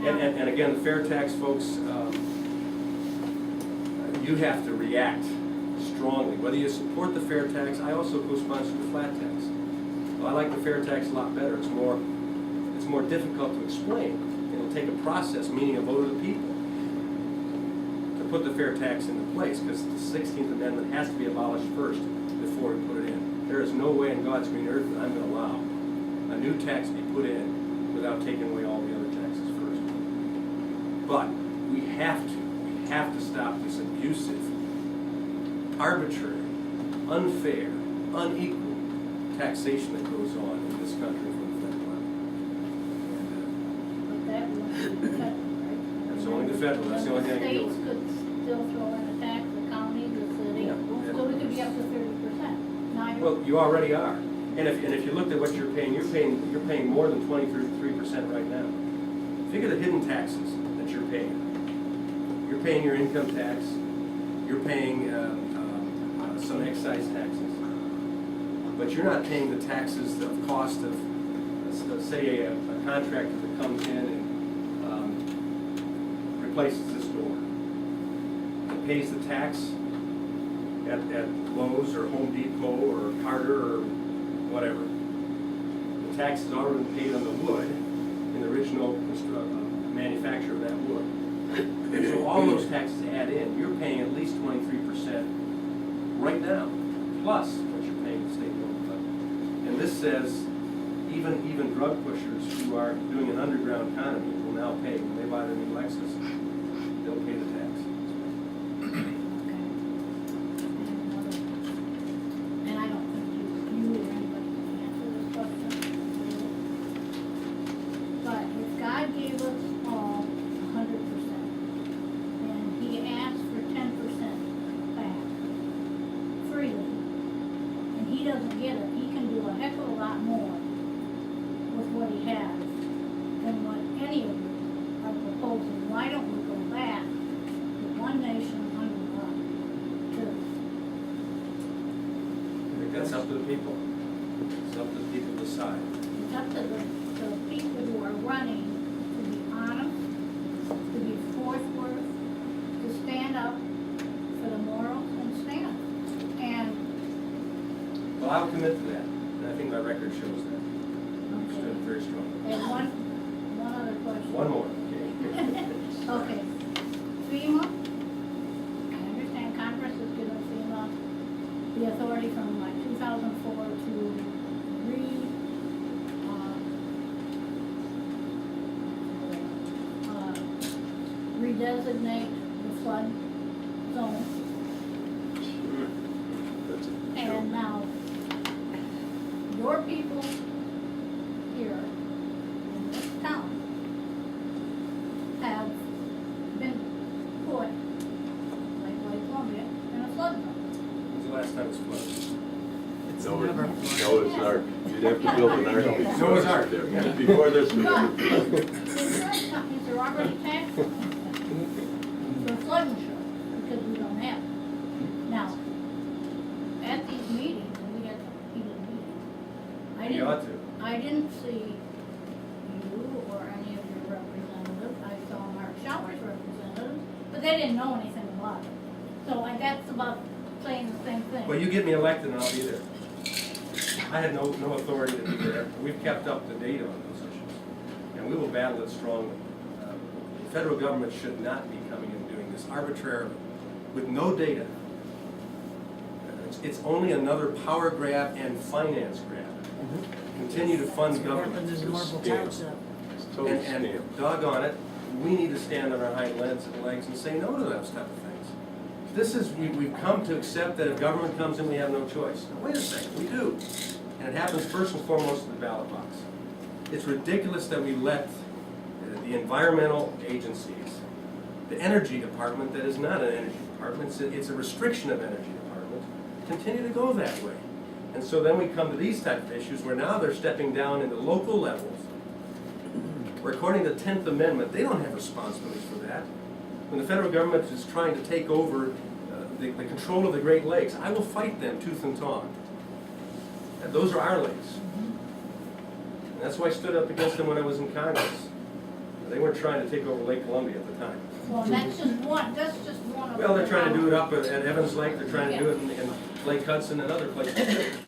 And again, the fair tax folks, you have to react strongly. Whether you support the fair tax, I also co-sponsor the flat tax. Well, I like the fair tax a lot better. It's more difficult to explain. It'll take a process, meaning a vote of the people, to put the fair tax into place, because the 16th Amendment has to be abolished first before we put it in. There is no way in God's green earth that I'm going to allow a new tax to be put in without taking away all the other taxes first. But we have to stop this abusive, arbitrary, unfair, unequal taxation that goes on in this country from the federal level. But that would be the federal, right? That's only the federal, that's the only thing I can do. States could still throw in a tax, the county, the city, Yeah. so we could be up to 30%. Well, you already are. And if you looked at what you're paying more than 23% right now. Figure the hidden taxes that you're paying. You're paying your income tax. You're paying some excise taxes. But you're not paying the taxes of cost of, say, a contractor that comes in and replaces this door. It pays the tax at Lowe's or Home Depot or Carter or whatever. The tax is already paid on the wood in the original manufacture of that wood. And so all those taxes add in. You're paying at least 23% right now, plus what you're paying the state and local level. And this says even drug pushers who are doing an underground economy will now pay. When they buy their new Lexus, they'll pay the tax. And I don't think you or anybody can answer this question. But if God gave us all 100%, and He asked for 10% back freely, and He doesn't get it, He can do a heck of a lot more with what He has than what any of you are proposing. Why don't we go back to one nation under God? I think that's up to the people. It's up to the people to decide. It's up to the people who are running to be honest, to be forthwith, to stand up for the morals and stand. And Well, I'll commit to that, and I think my record shows that. I've stood very strong. and one other question. One more, okay? Okay. FEMA, I understand Congress has given FEMA the authority from like 2004 to redesignate the flood zone. And now, your people here in this town have been put, like Columbia, in a flood zone. When's the last time it was flooded? Noah's Ark. You'd have to build an ark. Noah's Ark. There. Before this one. But insurance companies are already taxing for flood insurance because we don't have it. Now, at these meetings, and we had some heated meetings, You ought to. I didn't see you or any of your representatives. I saw Mark Schauer's representatives, but they didn't know anything about it. So that's about saying the same thing. Well, you get me elected and I'll be there. I had no authority to be there. We've kept up to date on those issues, and we will battle it strongly. The federal government should not be coming and doing this arbitrarily, with no data. It's only another power grab and finance grab. Continue to fund government. Happens in Marble Scam. Township. It's total And scam. doggone it, we need to stand on our hind legs and say no to those type of things. We've come to accept that if government comes in, we have no choice. Now, wait a second, we do. And it happens first and foremost in the ballot box. It's ridiculous that we let the environmental agencies, the energy department that is not an energy department, it's a restriction of energy department, continue to go that way. And so then we come to these type of issues where now they're stepping down into local levels, where according to the 10th Amendment, they don't have responsibilities for that. When the federal government is trying to take over the control of the Great Lakes, I will fight them tooth and tong. And those are our lakes. And that's why I stood up against them when I was in Congress. They weren't trying to take over Lake Columbia at the time. Well, that's just one of. Well, they're trying to do it up at Evans Lake, they're trying to do it in Lake Hudson and other places.